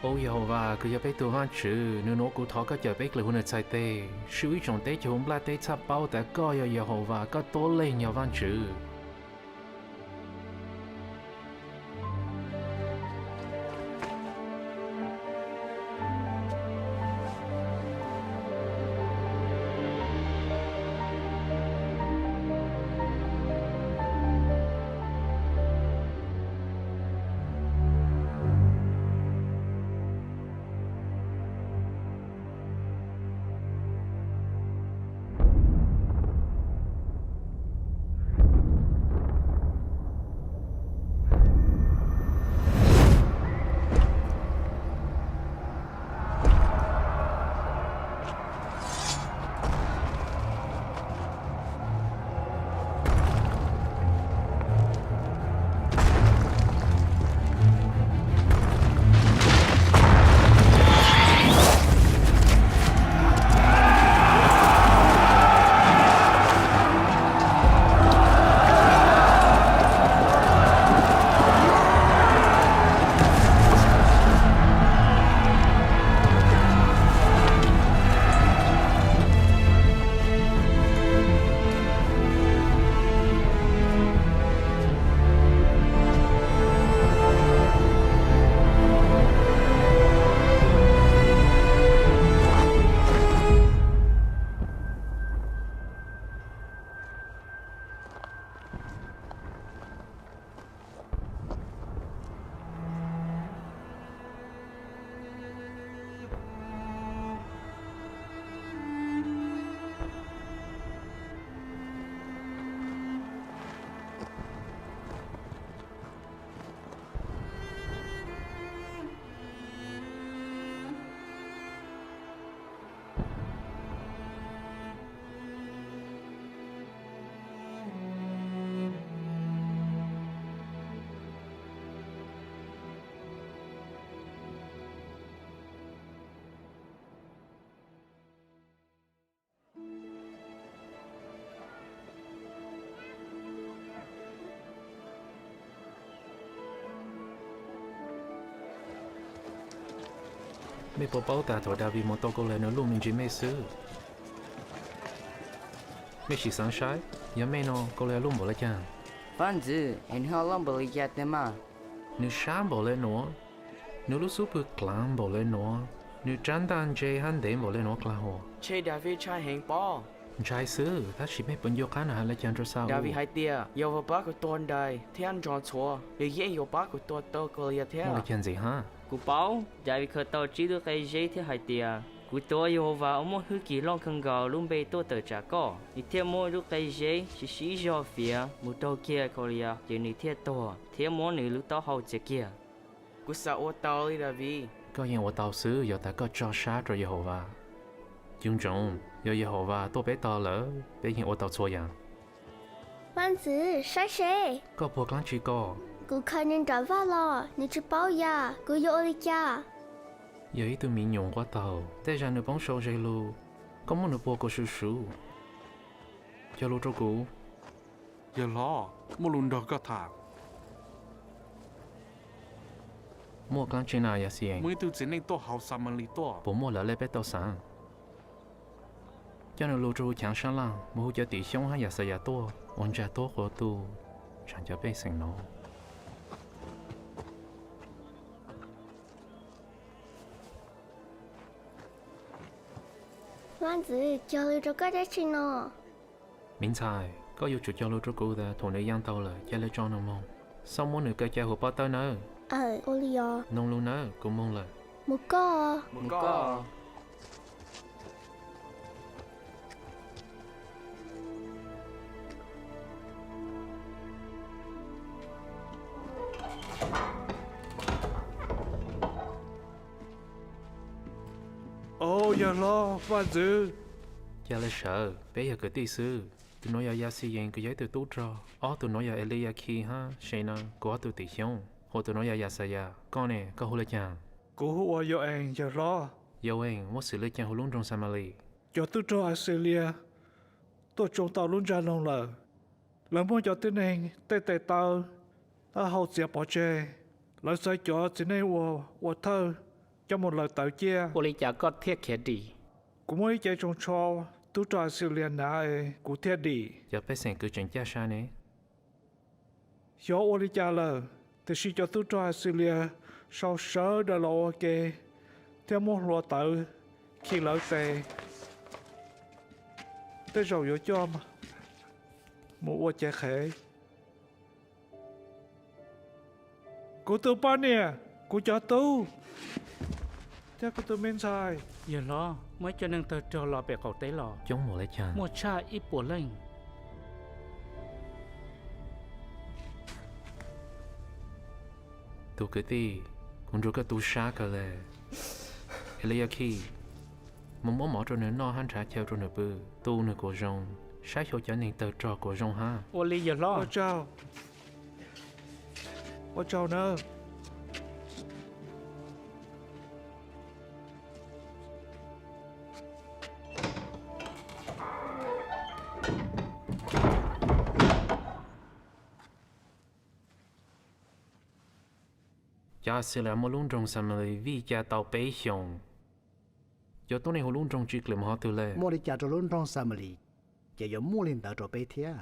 ô Jehovah cứ giờ bé tu văn chữ nếu nó cụ thọ có giờ bé là hôn chạy tê suy nghĩ trong tê cho hôm la tê chắp bao tại coi giờ Jehovah có tố lên nhiều văn chữ mấy bộ bao ta thổi đào vì một tàu câu lại nó luôn mình chỉ mấy xứ mấy chỉ sáng sái giờ mấy nó câu lại luôn bỏ lại chăng 反正很好浪不离家的嘛。 nếu sáng bỏ lại nó nếu lúc suốt bữa clang bỏ lại nó nếu tránh tan chơi hắn đến bỏ lại nó clang hồ chơi David trai hẹn bò trai xứ ta chỉ mấy bên vô khán là lại chăng cho sao David hai tia yêu vào bác của tôi đây thì anh chọn chúa để dễ yêu bác của tôi có liệt thế lại chăng gì ha cú bảo đại vì khởi tàu chỉ được cái giấy thế hai tia cú tôi yêu vào ông muốn hư kỳ long khăn gạo luôn bị tôi tự trả có đi theo mua được cái giấy chỉ xí cho phía một đầu kia có liệt chỉ đi theo tôi theo mua nữ lúc đó hậu chỉ kia cú sợ ô tao đi David có những ô tàu xứ giờ ta có cho sát rồi Jehovah dung trọng giờ Jehovah tôi bé to lỡ bé những ô tàu xua yang 丸子，晒谁？ có buộc lắm chỉ có 我看见长发了，你吃包呀？我有我的家。 giờ ít tôi mình dùng quá tàu thế ra nó bóng sâu dây lu có muốn nó buộc của sư sư cho lu cho cũ giờ lo mua luôn đó có thà mua lắm chỉ nào ya xiên mới từ trên này to hậu sa man li to bố mua lỡ lấy bé tàu sáng cho nó lu cho chẳng sáng lăng mua cho tỷ xong hay ya sa ya to ôn trả to của tu chẳng cho bé sinh nó 丸子，交流着个在吃呢。 miễn xài có yêu chuột cho lu cho cũ ta thôn này giang tàu là cho lấy cho nó mong sau muốn nửa cái cha hộp bao tao nữa 我里哦， nông lu nữa cũng mong là 木个。 một có ô giờ lo và giữ cha lấy sợ bé giờ cái tí sư tụi nó ya si yang cái giấy từ tú trò tụi nó ya Eliaki ha Shana của tụi tỷ xong hồ tụi nó ya Yasaya con này có hồ lê chàng cố hùa yo anh giờ lo yêu anh mất sự lê chàng hồ luôn trong Samali cho tôi cho Australia tôi trông tàu luôn ra nông lờ lần mua cho tên anh tê tê tàu ta hậu sẽ bỏ chê lại sai cho trên này wo thơ cho một lời tự chia. 我哋就個貼嘅啲， Cũng mới chạy trong cho tú trò Australia nãy của thiết đi. giờ bé sen cứ chuyện cha sa nè Gió ô đi cha lờ, thì khi cho tú trò Australia sau sớ đã lộ ok. Theo một lúa tự khi lỡ tề. Tới rồi vô cho mà. Một ô trẻ khẽ. Cô tư ba nè, cô cho tú. Chắc cô tư men sai. อย่าล้อไม่จะนั่งเตอจอรอไปเขาเต้หรอ chống một lấy cha มัวชาอีปวดเล่ง tu cái gì cũng rồi cái tu sa cả lệ lấy khi một món mỏ cho nên nó hắn trả theo cho nên bự tu nữa của rong sai cho cho nên tờ trò của rong ha โอลีอย่าล้อ Ô chào. Ô chào nơ. cha sẽ là một luôn trong sao mà vì cha tàu bé hiong giờ tôi này hồ luôn trong chuyện làm họ từ lệ 莫里加着伦庄萨姆里，也有莫林德着白天。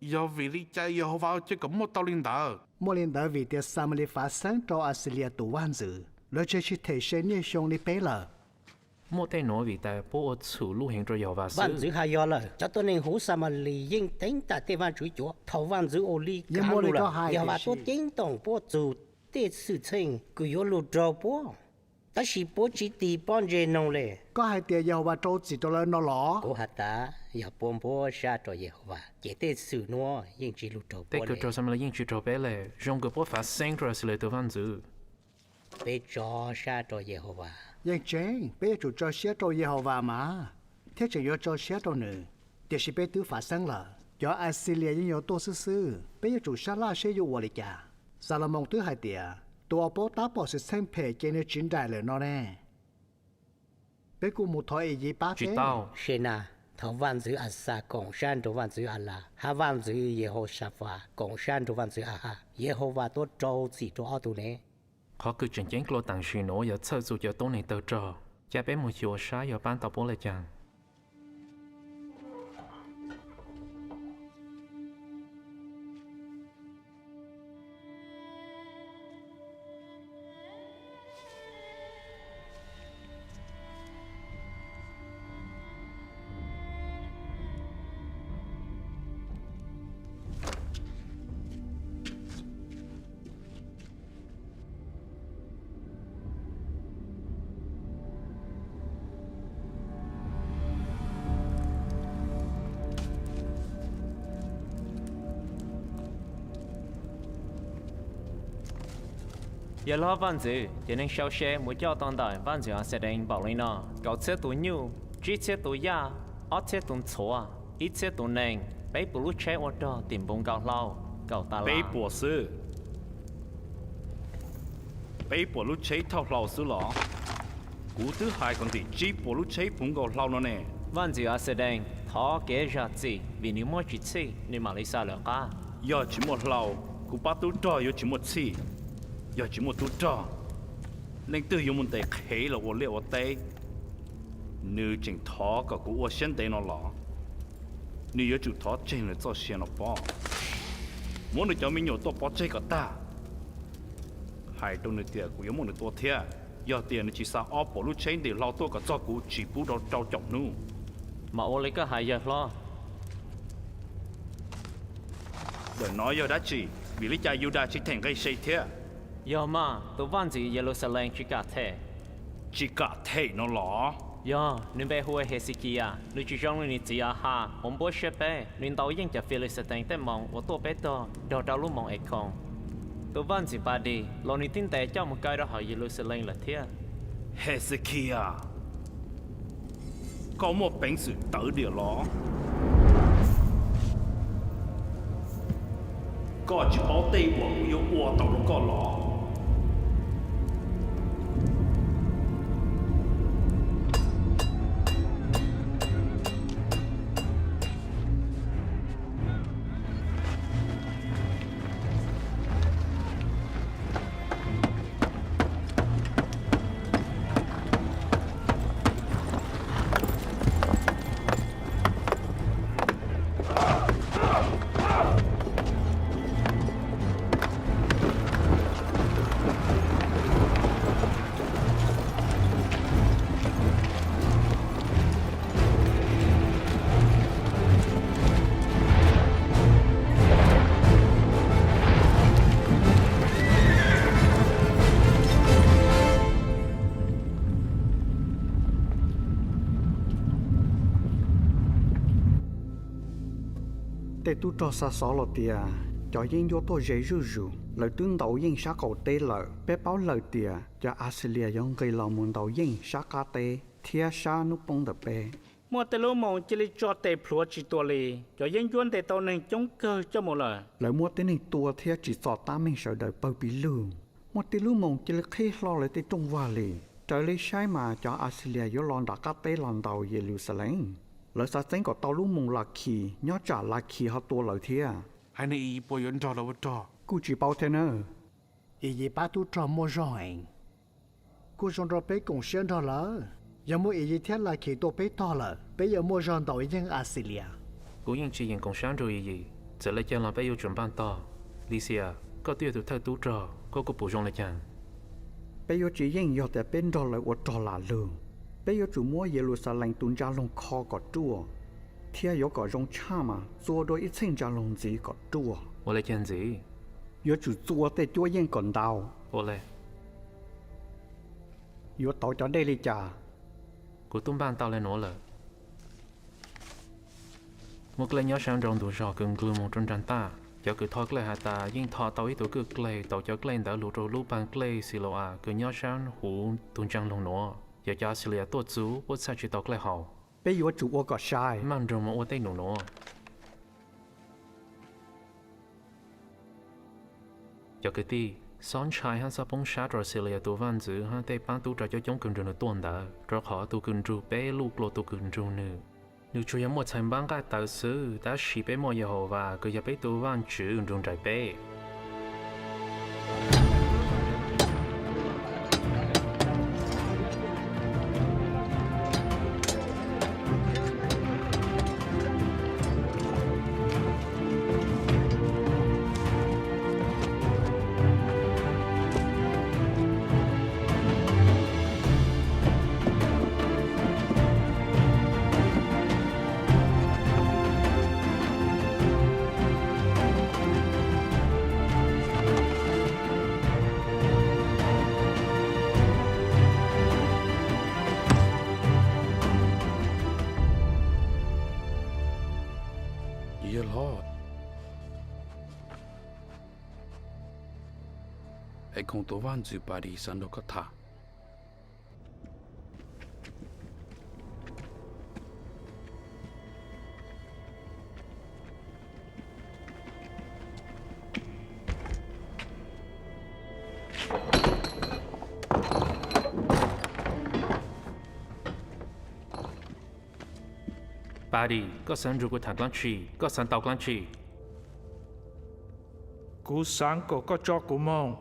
giờ vì lý chạy giờ họ vào chứ cũng một tàu linh đạo 莫林德为的萨姆里发生着阿斯利亚杜万子，而且是提升你兄弟白了。 một tay nói vì ta bố xử lưu hành cho giàu và văn sự giữ hai yo là cho tôi nên hú sa mà lì yên tính ta tê văn chuối chúa thầu văn giữ ô ly Nhưng cá mà lù lại có là hai giờ cái và tôi gì? tính tổng bố dù tê sự tình cứ yo lù trâu bố ta chỉ bố chỉ tì bọn dê nông lệ ก็ให้เตียยาวว่าโจจิตเลยนอหลอ cố hạt ta giờ bố bố sa trò giờ và chỉ tê sự nó yên chỉ lù trâu tay bố cứ lệ cho sao mà yên chuyện cho bé lệ rong cái bố phát sinh rồi sẽ lấy từ văn dự bê cho sa trò giờ và ยังเจงเป้จุดจอเสียโจเยฮาวามาเที่จะยอจอเสียโจหนึ่งเดี๋ยวสิเป้ตื้อฝาสังละยออาซิเลียยังยอตัวซื่อๆเป้จุดชาลาเสียอยู่วอลิกาซาลามงตื้อหายเตียตัวโปตาปอสิเส้นเพเจเนจินได้เลยนอแน่เป้กูมุทอยยีป้า chỉ เป้ tao是呐thầu văn giữ à sa cộng sản đồ văn giữ à la ha văn giữ giờ hồ sa pha cộng sản đồ văn giữ à ha giờ hồ và tôi trâu chỉ trâu ở tụ nè họ cứ chuyện chén lo tặng suy nổ giờ sơ dù giờ tôi này tờ trò cha bé một chiều sáng giờ ban tàu bố lại chàng giờ lo văn dự cho nên sau xe mỗi cho toàn đời văn dự sẽ đánh bảo lên nó cậu xe tụi nhu chỉ xe tụi ya ở xe tụi chua ít xe tụi nền bé bù lút xe ô tô tìm bông cậu lâu cậu ta bé la bùa sư bé bùa lúc chế thao lâu sư lọ cú thứ hai còn thì chỉ bùa lúc chế cũng có lâu nữa nè văn dự sẽ đánh thọ kế ra gì vì nếu mua chỉ xe nên mà lấy sao được cả giờ chỉ một lâu cú bắt tú trò giờ chỉ một xì giờ chỉ một tú trò nên từ dùng một tay khế là ô liệu ô tay nữ chính thọ cả cú ô sen tay nó lọ nữ giờ chủ thọ trên là cho sen nó bỏ muốn được cho mình nhiều to bỏ chơi cả ta hai đôi nữ tiệt cú giờ muốn được to thiệt giờ tiền chỉ sao ở bỏ lúc chơi để lao to cả cho cú chỉ bù đầu trâu chọc nu mà ô lấy cái hai giờ lo đời nói giờ đã chỉ vì lý cha yêu đã chỉ thành gây xây thiệt giờ mà tụi văn dự Jerusalem chỉ cả thế chỉ cả thể nó lọ giờ nên bé huệ Hezekia nên chỉ trong nên chỉ ha ông bố sẽ bé nên tàu yên cho Philistine tới mong ở tổ bé to đào đào lúc mong ai không tụi văn dự ba đi lo nên tin tệ cho một cái đó hỏi Jerusalem là thế Hezekia có một bệnh sự tử địa lọ có chỉ bảo tây của yêu ua tàu có lọ tê tu cho sa só lọ tia cho yên vô tôi dễ rủ rủ lời tương đầu yên sát cầu tê lợi bé báo lời tia cho Australia giống gây lòng muốn đầu yên sát cá tê thia sa nút bông đập bê มัวแต่รู้มองจิลิจอเตพลัวจิตัวเลยจะยังยวนแต่ตัวหนึ่งจงเกอจะหมดเลย lời mua tên này tua thia chỉ sọ ta mình sợ đời bao bị lường một tí lưu mong chỉ là khi lo lại tới trung hoa lì trời lấy sai mà cho Australia vô lon đã cắt tế lon đầu Jerusalem lời sa tính của tàu lưu mong là kỳ nhớ trả là kỳ họ tua lời thia hai này bồi dưỡng trò đâu trò cú chỉ bao thế nữa ý gì ba tu trò mua rồi cú trong trò bé cùng xuyên trò lỡ giờ mua ý gì thế là kỳ tổ bé to lỡ bây giờ mua ròn đầu yên Australia cú yên chỉ yên công sản rồi gì giờ lấy cho làm bây giờ chuẩn ban to Lysia có tiêu từ thơ tú trò có bổ sung lại chàng bây giờ chỉ yên giờแต่เป็นtrò lại của trò là lường bây giờ chủ mua Jerusalem tuân ra lông kho có chua thia có có rong cha mà做đôi ít sinh ra lông gì có chua 我来讲gì giờ chủ chua để chua yên còn đau 我来 giờ tao cho đây đi cha cú tung ban tao lên nó là một lần nhớ sang trong tủ sọ cần cư một trong tranh ta cho cứ thọ cái hạt ta nhưng thọ tao ít tủ cứ clay tao cho clay đã lụt rồi lụt bằng clay xì lô à cứ nhớ sang hủ tung trăng lông nó giờ cho xì lìa tốt chú bớt sao chỉ tao clay hậu bây giờ chủ có sai mang trong một tay nổ nó cho cái ti son trai hắn sao bông sát rồi xì lìa tủ văn dữ hắn tay bán tủ cho chống cần trường tuần đã rồi họ tủ cần trụ bé lụt lô tủ cần trụ nữa nếu chú một thành bang cái tạo sự đã chỉ bé mọi giờ và cứ giờ bé tủ văn chữ trong trái bé Dear Lord ai không tổ văn dự bà đi sẵn đâu có thả bà đi có sẵn rồi của thằng lăng trì có sẵn tàu lăng trì cú sáng có cho cú mong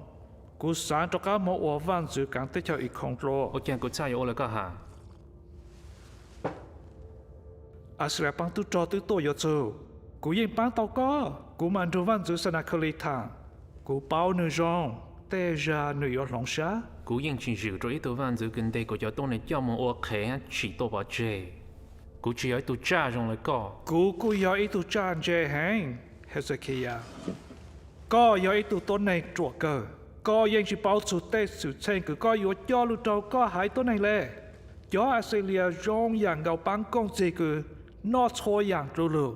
cú sáng cho các mẫu ở văn dự càng tới cho ít không rồi ô chàng của cha yêu là có hả Australia bang tu cho tu tôi yêu chú cú yên bang tao có cú mang cho văn dự sanh khơi lý thang cú bao nữ rong tê ra nữ yêu lòng xa cú yên chỉ giữ rồi tàu văn dự gần đây của cho tôi này cho một ô khé chỉ tôi bảo chê cú chỉ ở tụ cha trong lại có cú yêu ít tu cha dễ hẹn Hezekiah có yêu ít tu tôn này chuột cờ có yên chỉ bảo chủ tê sự chen cứ có yêu cho lưu trâu có hai tôn này lệ cho Australia rong yang gạo bang công gì cứ nó thôi yang trâu lưu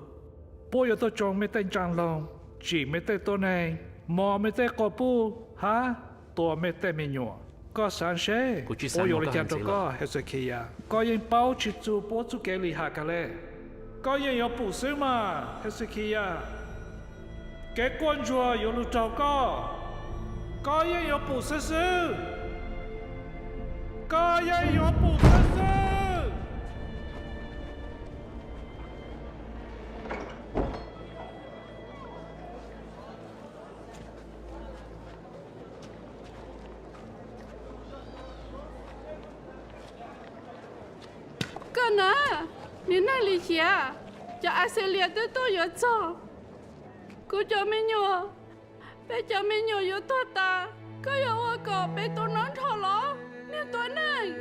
bố yêu tôi trồng mấy tên trang lòng chỉ mấy tên tôn này mò mấy tên cỏ bu hả tôi mấy tên mình nhỏ có sáng chế bố yêu lại chạm có Hezekiah có yên bảo chỉ chú bố chú kể lì hạ cả lệ có yên yêu bù sư mà Hezekiah cái con rùa yêu lưu trâu có yên yêu bù sư sư có yên yêu bù sư sư cơ nè nên này lý kia cho Australia tới tôi yêu cho cô cho mình nhớ bé cho mình nhớ yêu tôi ta có yêu ở cọ bé tôi nói thọ ló nên tôi này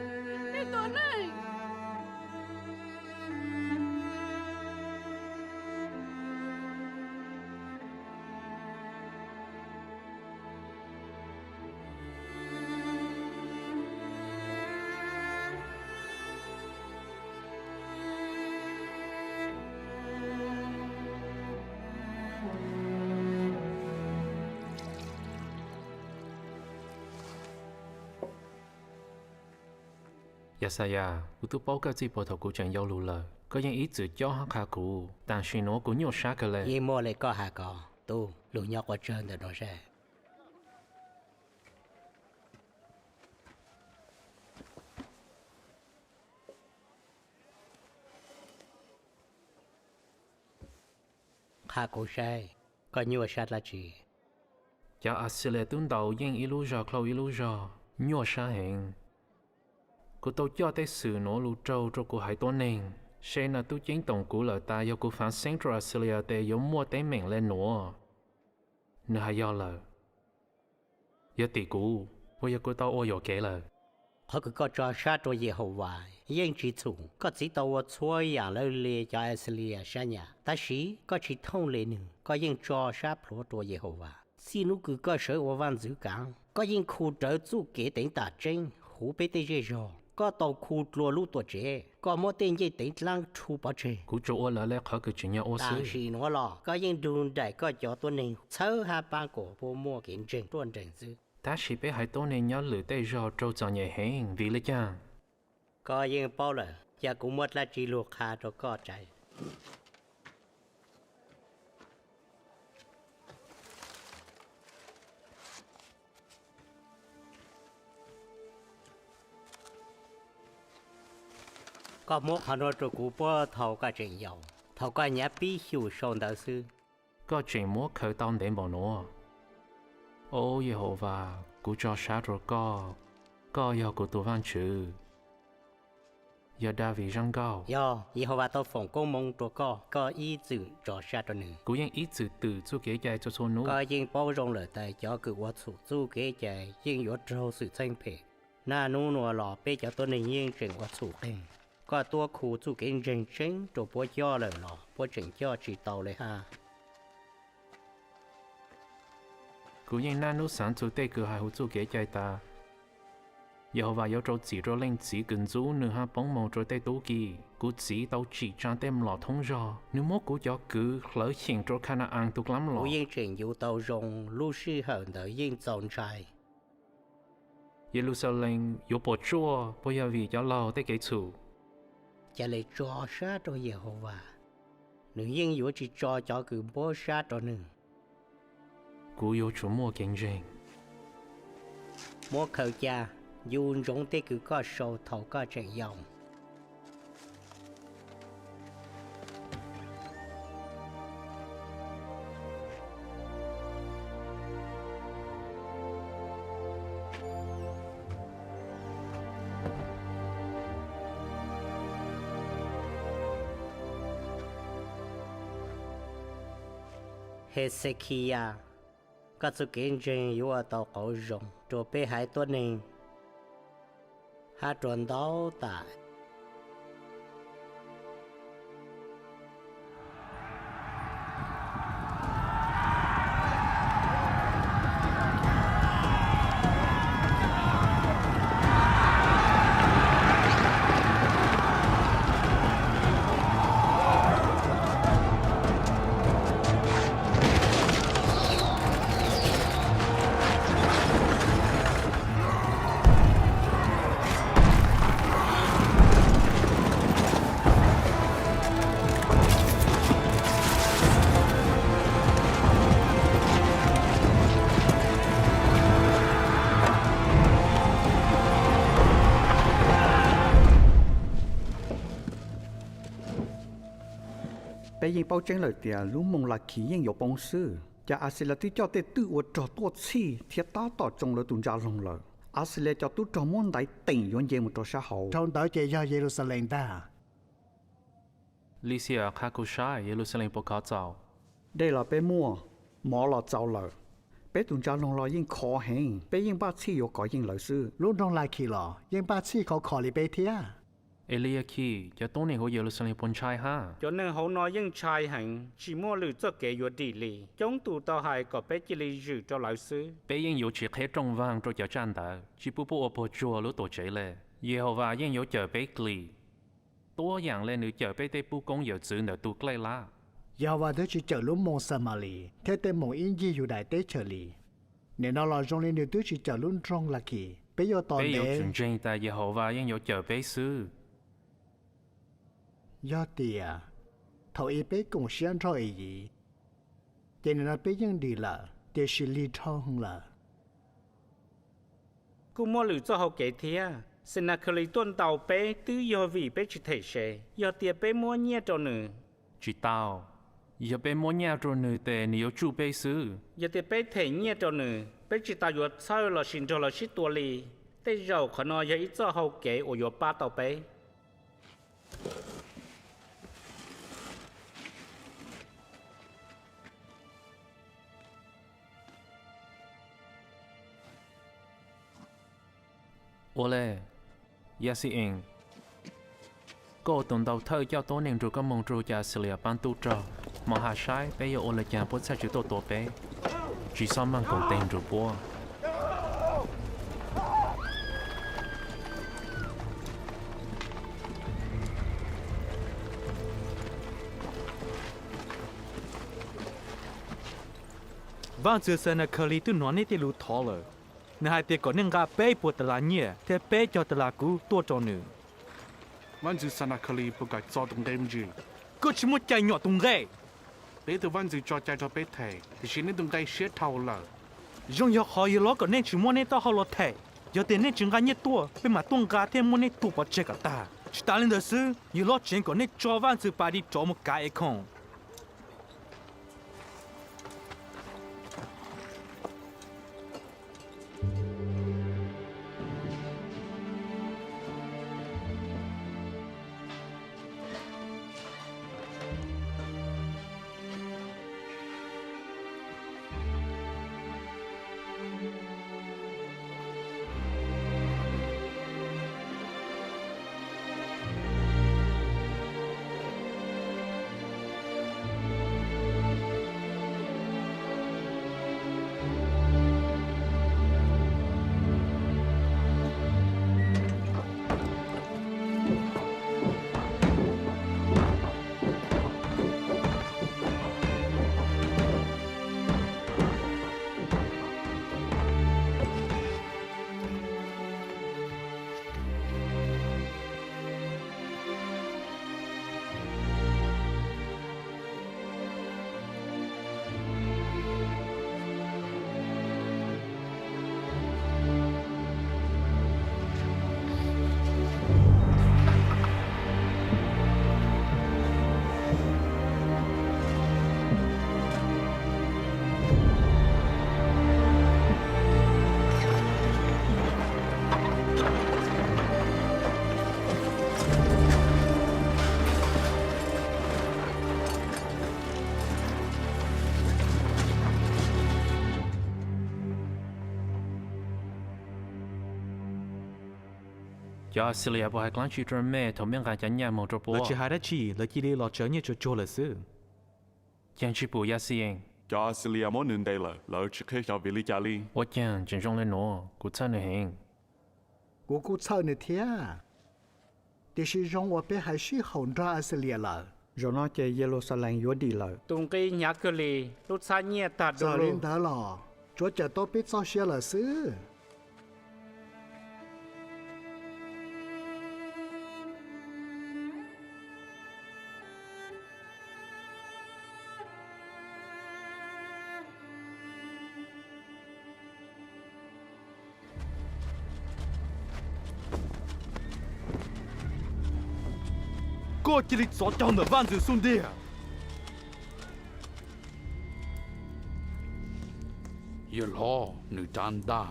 Dạ sao ya, cụ tu bao cái gì bỏ thầu cụ chẳng yêu lù lờ, có những ý chữ cho hắn khá cụ,但是nó cũng nhiều sát cái lệ. Ý mua lại có hà có, tu lù nhau qua trơn để nó ra. Hà cụ sai, có nhiều sát là gì? Dạ Australia tuân đầu những ý lù giờ, khâu ý lù giờ, nhiều sát hình. Cụ tàu cho tới sự nó lù trâu cho cụ hải toán nền. Sẽ là tu chính tổng cụ lợi ta yêu cụ phán Central Australia để giống mua tới mình lên nữa. Nếu hay do là yêu tỷ cụ, bây giờ cụ tàu ô dồ kế là Họ cứ có cho sát rồi gì hậu quả, nhưng chỉ thủ có chỉ tàu xuaอย่างlâu lệ cho Australia sang nhà, ta sĩ có chỉ thông lệ nữa, có những cho sát lộ rồi gì hậu quả. Xin nó cứ có sở ở văn giữ cảng, có những khu trở chú kế tỉnh tà tranh, hú bê tê dê rò. Có tàu khu lùa lũ tổ chế, có một tên dây tỉnh lăng thu bảo chế. Cụ chỗ ô là lẽ khó cứ chuyện nhà ô sư. Đang sĩ nó lò, có những đường đại có cho tôi nên sơ hạ ba cổ bộ mua kiến trình tuần trình sư. Ta chỉ biết hai tối nên nhớ lửa tay rò trâu cho nhẹ hẹn vì lấy chăng. Có những bao lời, và cũng mất là chỉ luộc hạ cho có chạy. Có một hà nội cho cụ bó thầu cả trình dầu, thầu cả nhà bí hiểu sông đạo sư. Có chuyện mua khởi tông đến bỏ nó. Ô Giê-hô-va, cụ cho sát rồi có yêu cụ tù văn chữ. Giờ đa vị răng cao. Yo, Giê-hô-va tôi phòng công mong cho có ý dự cho sát cho nữ. Cụ yên ý dự từ chú kế chạy cho số nụ. Có yên bao rộng lời tay cho cử quá chủ chú kế chạy yên yếu trâu sự tranh phệ. Nà nụ nụ lọ bê cho tôi nên yên trình quá chủ hình. Có tua khu chú kế rình chính cho bố cho lời lọ, bố trình cho chỉ tàu lấy ha. Cụ yên nà nụ sáng chú tê cử hai hữu chú kế chạy ta. Yêu và yêu trâu chỉ cho lên chỉ cần chú nữa ha bóng màu cho tê tố kỳ. Cụ chỉ tao chỉ trang tem lọ thông rò. Nếu mốt cụ cho cứ lỡ hiện cho khả năng ăn tục lắm lọ. Cụ yên trình yếu tàu rộng lưu sư hẳn đỡ yên dòng trai. Jerusalem yếu bộ chua, bây giờ vì cho lò tê kế chủ. Chả lấy cho sát cho Giê-hô-va. Nữ yên yếu chỉ cho cứ bố sát cho nữ. Cụ yếu chủ mua kinh doanh. Mua khẩu cha, dù rộng tê cứ có sâu thầu có chạy dòng. Hezekiah có sự kiến trình yếu ở tàu cổ rộng cho bê hải tuần này hạ chuẩn đau tại bây giờ bao tranh lời tiền lúc mong là khí yên有bông sư cha Australia tí cho tê tự ở trò tuột chi thiết tá tỏ trong lời tuần tra lòng lời Australia cho tu trò môn đại tỉnh yon dê một trò xã hậu trong đó chỉ do Jerusalem ta. Lysia Kakusha, Jerusalem bộ khó cháu. đây là bé mua mỏ là cháu lời bé tuần tra lòng lời yên khó hẹn bé yên ba chi có có yên lời sư lúc trong lại khi lò nhưng ba chi khó li bê thia. Eliaki, cho tối nay hồi Jerusalem bốn trai ha. Cho nên hậu nói những trai hành chỉ mua lử cho kế yếu đi lì. Chúng tụ tàu hài có bé chỉ lì rử cho lão sư. Bé yên yếu chỉ khế trong vang cho cháu chan ta. Chỉ bố bố ở bộ chùa lúc tổ chế lệ. Yehovah yên yếu chờ bé kli. Tố dạng lên nữ chờ bé tê bố công yếu chữ nở tụ klei la. Yehovah đó chỉ chờ lúc mong Samali. Thế tên mong yên gì yếu đại tế chờ lì. Nên nó là trong lên nữ tứ chỉ chờ lúc trong là kỳ. bây giờ tòn bé yêu đế chuyện trên tại Jehovah yên yêu chờ bé sư do tiề thầu y bé cùng xem cho y gì cho nên là béยังดีละđể xử lý thao hông là cú mua lử cho họ kể thia xin là khởi tuần tàu bé tứ do vì bé chỉ thể sẽ do tiề bé mua nhẹ cho nữ chỉ tao giờ bé muốn nhà rồi nữ tệ nếu chú bé sư giờ tiề bé thể nhẹ cho nữ bé chỉ tao giờ sao là xin cho là xí tua lìแต่เราขณะยังอีเจ้าเขาเก๋ออยู่ป้าต่อไปโอเล่ยาสิเองก็ตอนเราเธอเจ้าตัวหนึ่งจูก็มองจูจะเสียปันตุจอมหาชัยไปอยู่โอเล่ยังพูดใช้จุดตัวไปจีซ้อมมันคงเต็มจูบัวVang chưa xem là khởi tu nói nên thì lú thọ rồi. Nên hai tiệc có nên gặp bé bùa tờ là nhẹ, thế bé cho tờ là cú tua cho nữ. Vang chưa xem là khởi bùa cái cho tung đêm gì. Cô chỉ muốn chạy nhỏ tung ghê. Bé từ vang chưa cho chạy cho bé thầy, thì chỉ nên tung cái xét thâu là. Dòng dọc họ yêu lo có nên chỉ muốn nên tao họ lo thầy. Giờ tiền nên chừng gà nhẹ tua, bên mà tung gà thêm muốn nên tụ vào chết cả ta. Chỉ ta lên đó sư, yêu lo chuyện có nên cho vang chưa bà đi cho một cái không. giờ xử lý bộ hai con chỉ cho mẹ thằng miệng gà chăn nhà một chỗ Là chỉ hai đã chỉ, là chỉ đi lo chở như cho là sư. chẳng chỉ bộ ya si anh cho Australia mỗi nơi đây là lỡ chỉ khi cho vị lý gia li. tôi chẳng chỉ trong lên nó cũng chân nữa hình của cô sao nữa thế để sử dụng của bé hay sử dụng ra Australia là rồi nó chơi Jerusalem yếu đi là tung cái nhà cửa lì lúc xa nhẹ ta đồ giờ đến đó là chúa chờ tôi biết sao xe là sư Cô chỉ lịch xóa trong nửa van dự xuân đi à? Yêu lo nữ tan đa.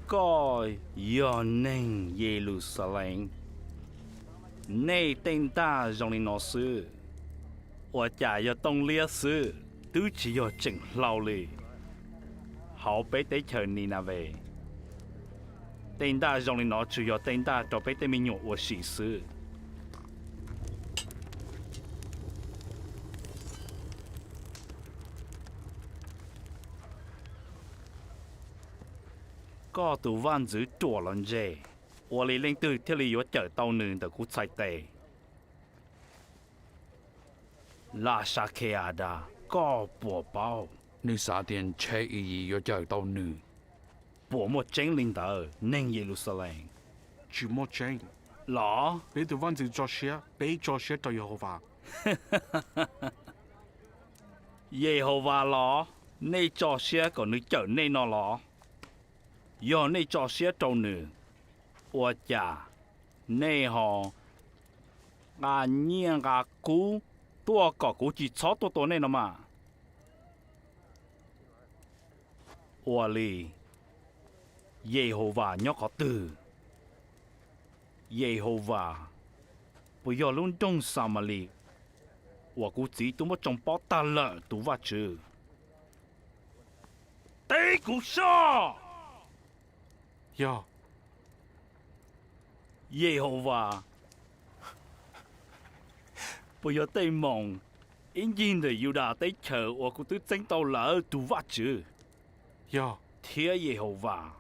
Coi yêu nên Jerusalem. Nay tên ta trong linh nó sư, tôi chả yêu tông lia sư, tứ chỉ yêu chỉnh lao lì. Họ bé tới chờ ni na về. Tên ta trong linh nó chỉ yêu tên ta cho bé tới mình nhổ của sĩ sư. có tụ văn giữ chùa lần dễ我哩领队贴里有找到人的古菜地拉萨克亚达có bùa bao Nữ xã tiền chế ý yo chờ tàu nữ. bùa một chén linh tờ nên Jerusalem Chỉ một chén. lọ Bé tụ văn dự cho xe, bé cho xe tàu Yehovah. Yehovah lọ nên cho xe còn nữ chở nên nó lọ do nên cho xe trâu nữ ủa chà nên họ ngà nhiên ngà cú tua có cú chỉ chó tua nên nó mà ủa lì Yehovah nhóc họ từ Yehovah bây giờ luôn trong Samali ủa cú chỉ tụi mất trong bó ta lợ tụi vắt chứ Tây cú sao Yo. Yehovah bây giờ Tây mong yên nhiên de Juda Tây chờ ủa cú tứ tranh tàu lợ tụi vắt chứ Yo. Thiên Yehovah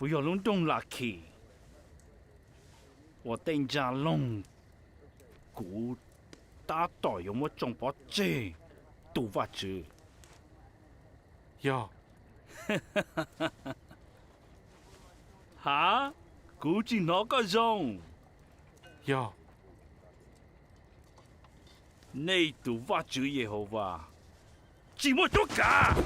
bây giờ luôn trong lạc kỳ ủa tên gia long cú ta tỏi有么种包这都发值 Yo. hả cú chỉ nó có rong Yo. này都发值 Yehovah chỉ một chỗ cả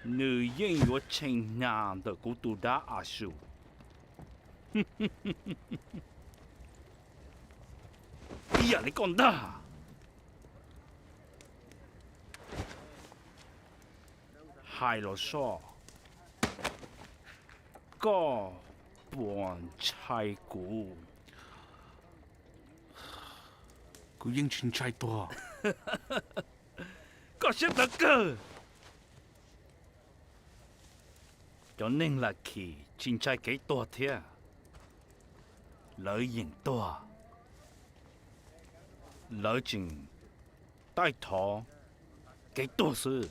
nữ nhân có tranh nàng的古都达阿叔呀，你講得係咯，疏個半菜股， Cú yên chín trai to. có sẽ được cơ cho nên là khi chính trai cái to thế lợi dụng to lợi dụng tai thọ cái to sự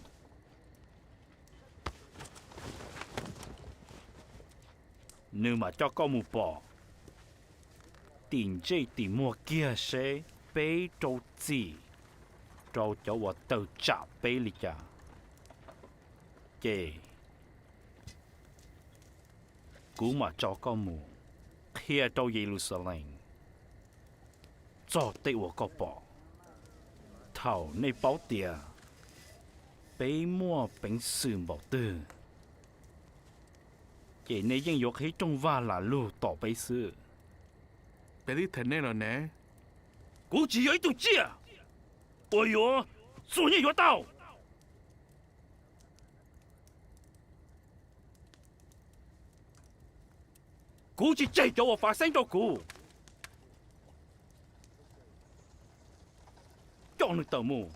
nếu mà cho con một bò tiền dây tiền mua kia sẽ bế trâu gì trâu cho我都trả bế li cha chê cú mà cho con mù kia trâu Jerusalem cho tây của con bò thảo nơi báo tiền bế mua bánh sư bảo tư chỉ nên dân dục hết trong va là lưu tỏ bế sư Bé đi thế này rồi nè. cú chỉ ấy tụi chia ôi yo số như yo tao cú chỉ chạy cho我发生咗cú cho nó tao mu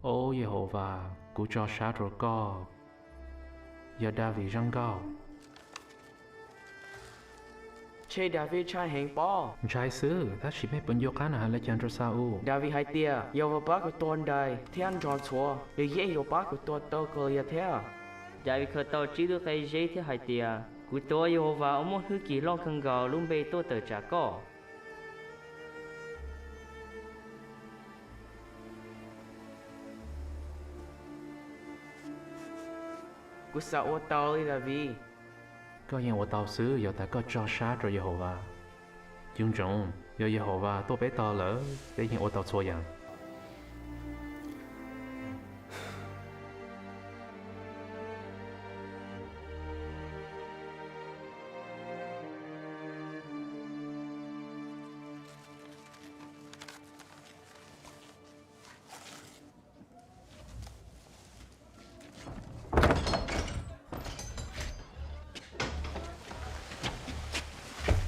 Ô Yehovah, cú cho sát rồi co. Giờ David răng cao. Che David trai hẹn bò. Trai sư, ta chỉ mấy bên vô khán là lấy chân cho sao. David hai tia, yêu bác của tuần đời, thiên tròn chúa, để dễ yêu bác của tuần tơ cơ ya thế. David khởi tàu chỉ được cái dây thế hai tia, cú tua Jehovah ông muốn hư kỳ long khăn gạo luôn bê tôi tờ trả có cú sợ ô tao đi là vì có yên của tao xứ giờ ta có cho sát rồi Jehovah nhưng trong giờ Jehovah tôi bé to lỡ để yên của tao xua rằng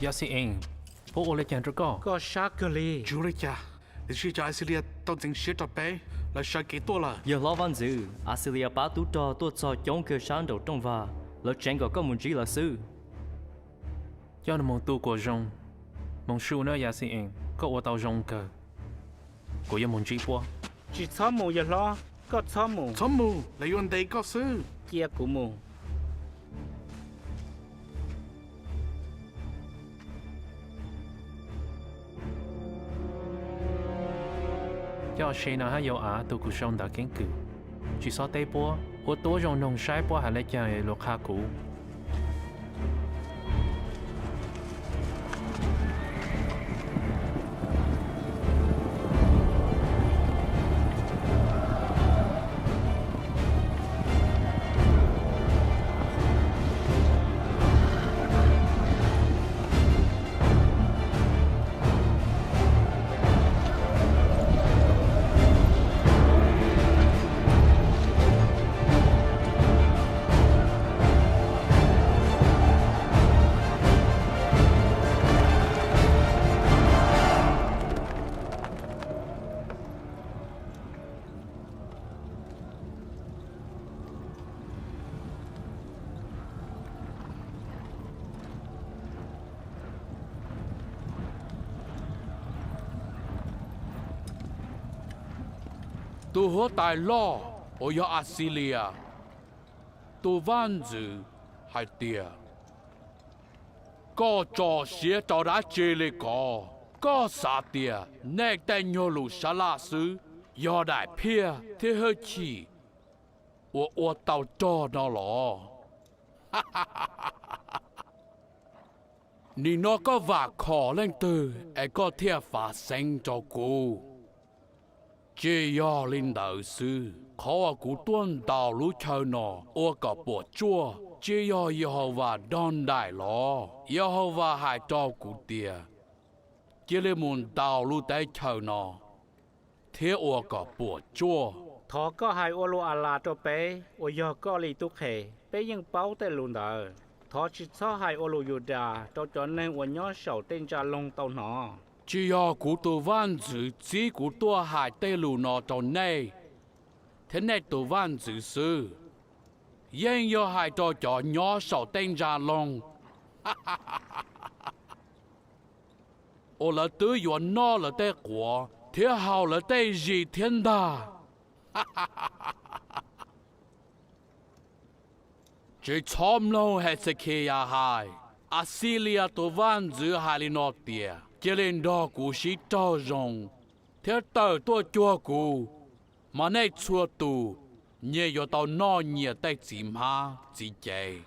giờ xin anh bố ô lấy chàng cho con có sát cơ li chú lấy cha để suy cho Assyria tao chính xếp cho bé là sao kỹ tua là giờ lo văn dữ Assyria bá tú trò tôi cho chống cơ sáng đầu trong và lỡ chén có một chỉ là sư cho nên mong tu của rong mong siêu nữa giờ xin anh có ô tao rong cơ của yên mong chỉ qua chỉ xóa mù giờ lo có xóa mù là yon đây có sư kia của mù cho xe nào hay ở tu cuộc sống đã kiến cử chỉ so tây búa ô tô rong nông sai búa hay lấy chàng lục hạ cũ tu hốt tài lo ở yo Assyria tu văn dữ hai tia có trò xía trò đã chê lê có xả tia nè tên nhô lù xá la sư yo đại pia thế hơi chỉ ô tàu trò nó lọ nì nó có vả khó lên từ ai có thiệt phá sinh cho cô chỉ do linh đạo sư khó cụ tuân đạo lũ chơi nọ ô cả bộ chua chỉ do Jehovah đón đại lo Jehovah hại cho cụ tia chỉ lấy muốn đạo lũ đại chơi nọ thế ô cả bộ chua thọ có hai ô lô à la cho bé ô giờ có lì tu khề bé nhưng bao tay luôn đó thọ chỉ cho hai ô lô Yuda cho nên ô nhỏ sầu tên cha long tàu nọ chỉ do cụ tu văn chữ chỉ cụ tua hại tê lù nọ trong này thế này tu văn chữ sư yên do hại cho nhỏ sầu tên cha long ô là tứ yuan nó là tê quả thế hào là tê gì thiên đà chỉ chom lâu hết sẽ kia hại Assyria tu văn chữ hại li nọ tiệt chỉ lên đó cụ sĩ trao rong thế tờ tôi chua cụ mà nay chua tù nhẹ yo tao no nhẹ tay chìm ha chỉ chạy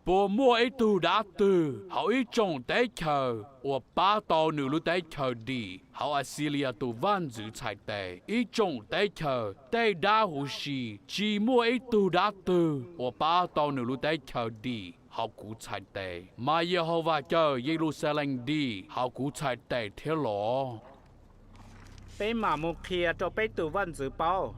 bố mua ấy tù đã từ hậu ý trồng tay chờ và ba tàu nữ lưu tay chờ đi hậu Assyria tù văn giữ chạy tay ý trồng tay chờ tay đã hữu sĩ chỉ mua ấy tù đã từ và ba tàu nữ lưu tay chờ đi họ cũng chạy tệ mà Jehovah cho Jerusalem đi họ cũng chạy tệ thế lọ bé mà một kia cho bé tu văn dự báo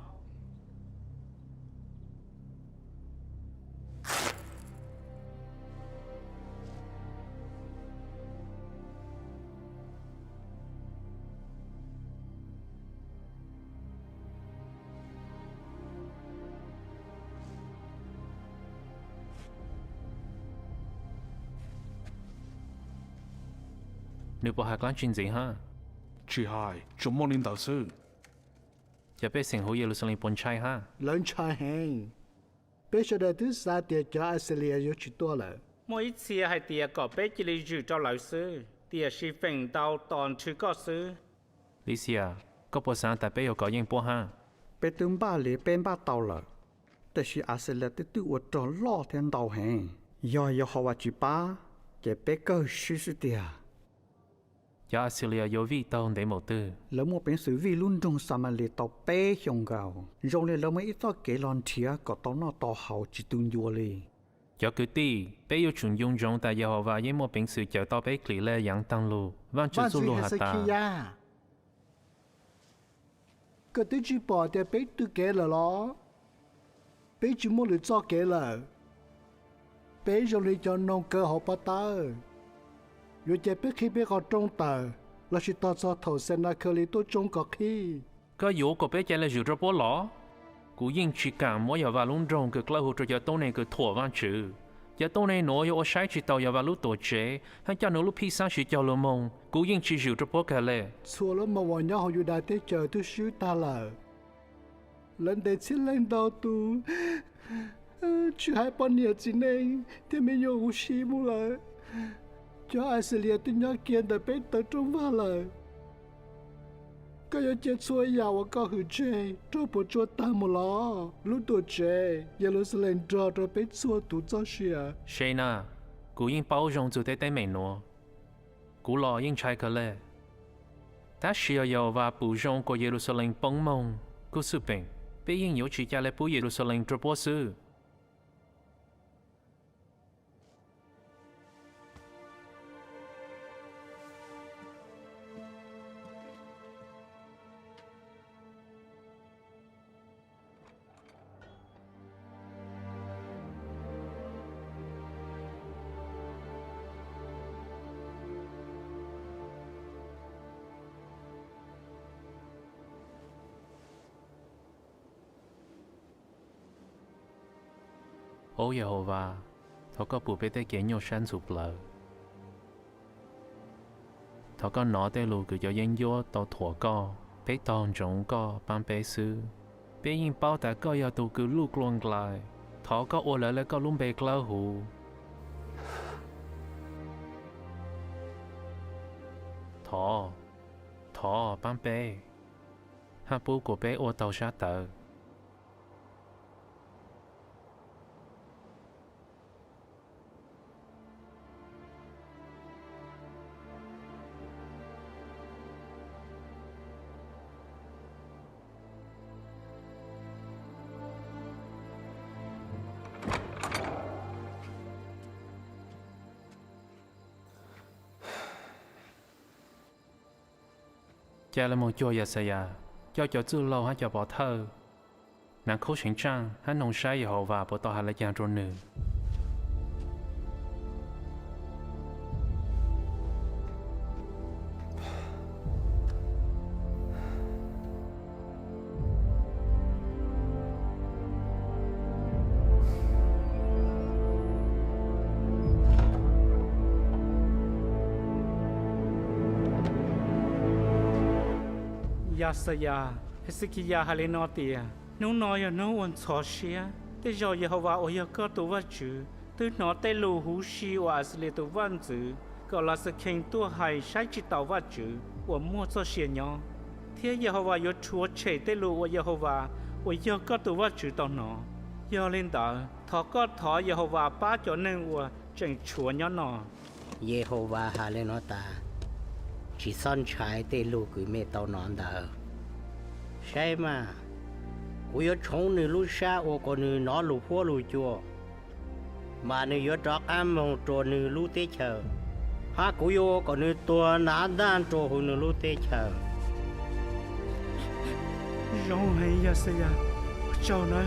nếu bỏ hạt lan chuyện gì ha chỉ hai chúng mong linh đạo sư giờ bé sinh hữu Jerusalem bồn chai ha lớn trai hèn bây giờ đây thứ xa tiền cho Australia yếu chỉ tua là mỗi xe hay tiền có bé chỉ lấy dự cho lão sư tiền sĩ phèn tàu toàn chứ có sư Licia có bộ sáng tại bây giờ có những bộ ha bé tương ba lệ bên ba tàu làแต่是อาศัยแต่ตัว我找老天道行要好ว่าจีป้าจะไปก็试试的 giờ Australia yếu vị tàu để một tưแล้วมัวเป็นสื่อวิรุ่นจงสามารถเตาเป้ชงเก่าโรงเรียนเราไม่ต้องเกลอนเทียก็ต้องนอต่อเขาจิตุนยัวเลย giờ cứ ti bây giờ chúng dùng trong tại giờ và những một bình sự chờ tao bé kỹ lệ yang tăng lu văn chữ số lu hạt ta cái thứ chỉ bỏ để bé tự kế là lo bé chỉ muốn được cho kế là bé rồi đi cho nông cơ họ bắt ta rồi chỉ bé khi bé còn trong tờ là chỉ tao cho thầu sen là khơi tôi trong có khi cái yếu của bé chạy là dự ra bố lỏ cú yên chỉ cảm mỗi giờ vào luôn trong cái lâu cho giờ tối nay cái thua văn chữ giờ tối nay nó giờ sai chỉ tao giờ vào lúc tổ chế hay cho nó lúc phi sang chỉ cho lo mông cú yên chỉ dự ra bố cái lệ xua lắm mà bọn nhau họอยู่đại tế chờ tôi xíu ta là lần để xin lên đầu tu chỉ hai bọn nhiều chỉ nên thì mình nhiều u xí mu là cho Australia tôi nhớ kiên để bé tới trong vào là cái giờ chết xuôi giàu có hư chế cho bộ cho ta một lọ lúc tuổi trẻ giờ lúc lên trò cho bé xuôi tụ cho xìa Shayna cú yên bao rong từ tới mình nó cú lo yên trái cái lệ ta xìa giờ và bù rong của Jerusalem bông mông cú sự bình bé yên yếu chỉ cho lại bù Jerusalem cho bố sư Ô Giê-hô-va, thọ có bù bê tế kể nhau sáng sụp lờ. Thọ có nọ tế lù cứ cho dân vô tàu thua co, bê tòn trống co, bán bê sư. Bê yên bao ta có ya tù cứ lúc luôn lại, thọ có ô lỡ lỡ có lúc bêklơ hù. Thọ, bán bê. Hạ bù của bê ô tàu sát tờ. Cha là một chùa Yesaya, cho chữ lâu hay cho bỏ thơ. Nàng khâu sinh trang, hắn nông sai hậu và bỏ tỏ hà là giang trôn nữ. Yasaya, Hezekiah Halenotia, nấu nói nấu ôn xóa xía, để cho Jehovah ôi có tổ vật chữ, từ nó tay lù hú xí và Asle tổ văn chữ, có là sự khen tua hay sai chỉ tàu vật chữ, và mua cho xía nhỏ. Thế Jehovah yo chúa chế tay lù và Jehovah, ôi có tổ vật chữ tàu nó. Yo lên đó, thọ có thọ Jehovah ba cho nên và chẳng chúa nhỏ nó. Jehovah Halenota. Chỉ son trái tê lù cứ mẹ tao nón đờ sai mà ui ở trong nữ lú xa ô còn nữ nó lù phô lù chùa mà nữ ở trọ cam mong trò nữ lú tê chờ ha cú yo còn nữ tua ná đan trò hù nữ lú tê chờ rong hay Yasaya chào nó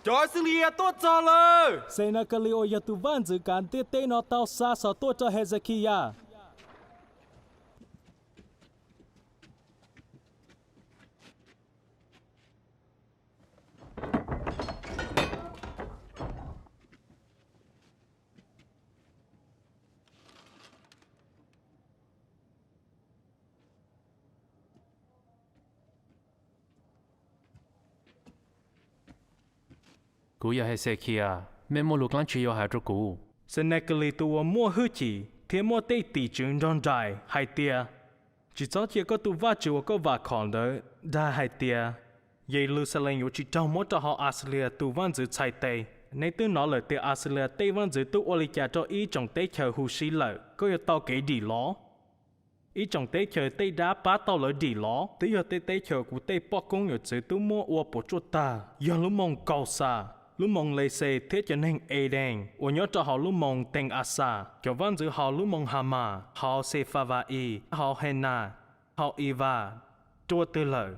cho Syria tốt cho lơ. Sennacherib ya tu van dự cán tê tê nó tao xa sở tốt cho Hezekiah. Cú ya Hezekiah, mẹ mua lục lăng chỉ yo hai cho cú. Senekali tu mua hư chỉ, thế mua tây tỷ chứng trong trại, hai tia. Chỉ cho chỉ có tu va chịu có va còn đó, đã hai tia. Jerusalem yo chỉ trong mỗi cho họ Assyria tu văn giữ chạy tây. Nên từ nó lời từ Assyria tây văn giữ tu oli cha cho ý trong tây chờ hù sĩ lợi, có yo tao kể đi ló. Ý trong tây chờ tây đá bá tao lợi đi ló, tới yo tây chờ của tây bó công yo giữ tu mua ua bộ chốt ta, yo lúc mong cầu xa. Lúc mong lấy xe thế cho nên ê đen, và nhớ cho họ lúc mong tên Asa, cho văn giữ họ lúc mong Hama, họ Sephava-i, họ Hena, họ Iva, chua tư lợi.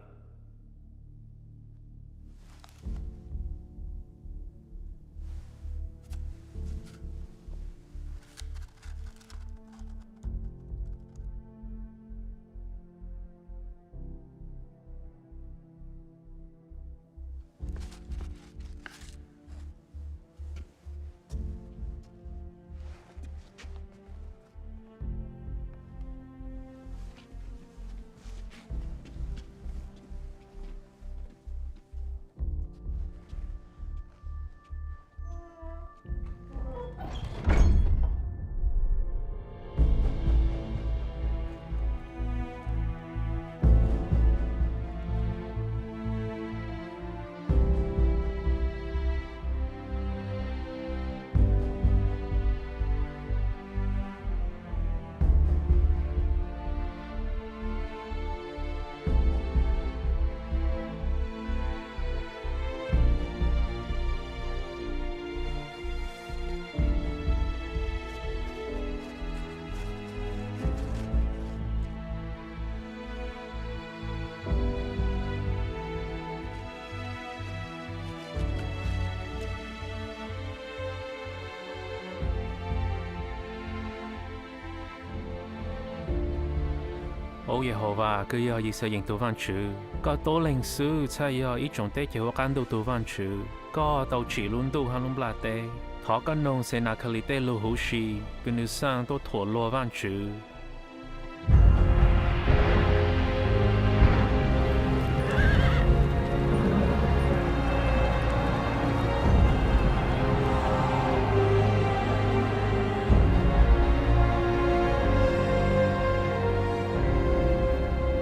Ô Jehovah, cứ yo ý xây dựng tu văn chữ, có tố linh sư chạy yo ý trong tế chế hoa can đồ tu văn chữ, có tàu chỉ luôn tu han luôn bla tế, thọ cái nông sẽ nà khali tế lưu hữu sĩ, cứ nữ sang tô thổ lô văn chữ.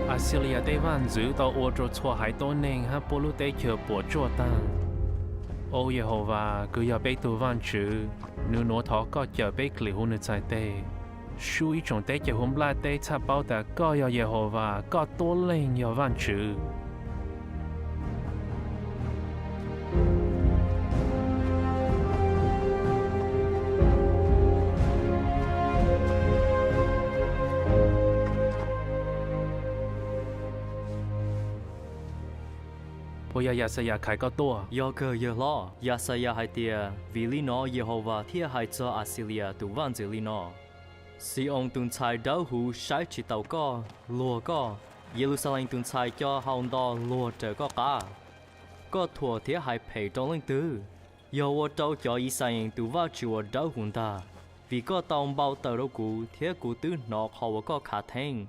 Assyria tây văn giữ tàu ô trô chua hải tô nên ha bố lũ tây chờ bộ chua ta. Ô Jehovah cứ yo bê tu văn chữ, nữ nô thọ có chờ bê kli hôn nữ chạy tê. Su ý trong tây chờ hôn bla tây cha bao ta có yo Jehovah có tố lên yo văn chữ. Ôi ya sa ya khai có tua. Yo cơ yo lo, ya sa ya hai tia, vì lý nó Jehovah thia hai cho Assyria tu văn giữ lý nó. Si ông tuần chạy đau hú sai chỉ tàu co, lùa co, Jerusalem tuần chạy cho hòn đo lùa trở có cả. Có thua thia hai phê trong linh tư. Yo wo trâu cho Israel tu va chùa đau hùn ta. Vì có tàu bao tờ đâu cũ, thia cũ tư nọ họ có khả thành.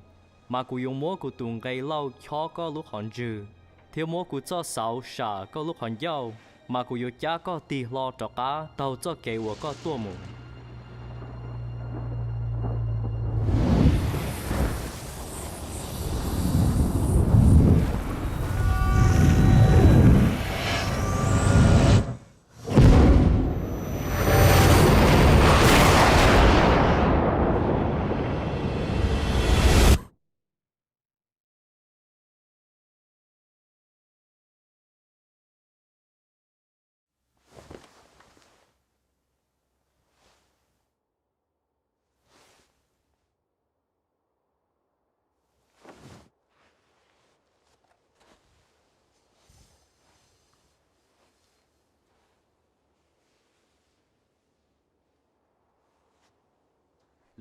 Mà cũ dùng múa cũ tuần gây lâu cho có lúc hòn dư. Thiếu múa của cho sáu xả có lúc hòn dâu, mà của yếu cha có tì lo cho cá, tàu cho kể của có tua mù.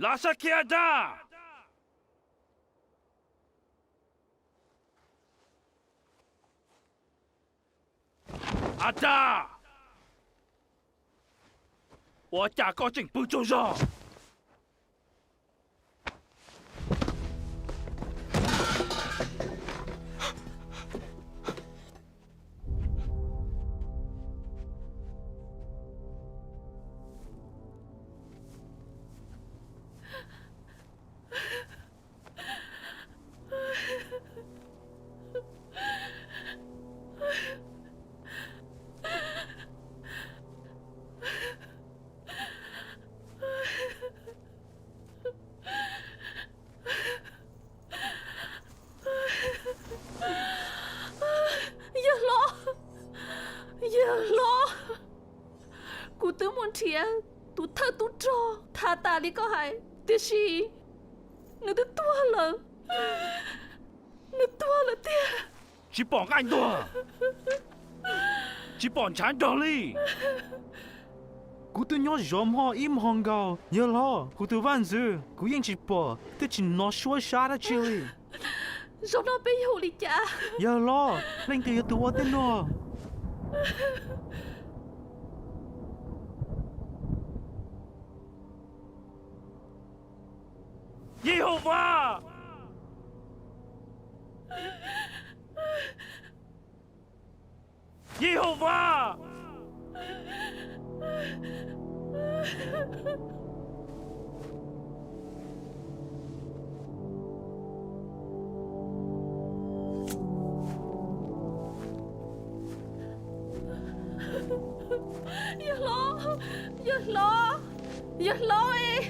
Lasa kiada! Ada! 我家高进不做肉。อย่าล้อกูตื้อมวนเทียตูเธอตูจอทาตาลิก็หายเตียชีนึกตัวเลยนึกตัวเลยเตีย chỉ bỏ anh tôi chỉ bỏ chán đó đi cú tôi nhớ giòm họ im hòn gạo nhớ lo cú tôi van dư cú yên chỉ bỏ tôi chỉ nó xua xa đó chứ giòm nó bây giờ đi cha nhớ lo lên từ tôi tên nó Jehovah Jehovahอย่าล้ออย่าล้ออย่าล้อเอง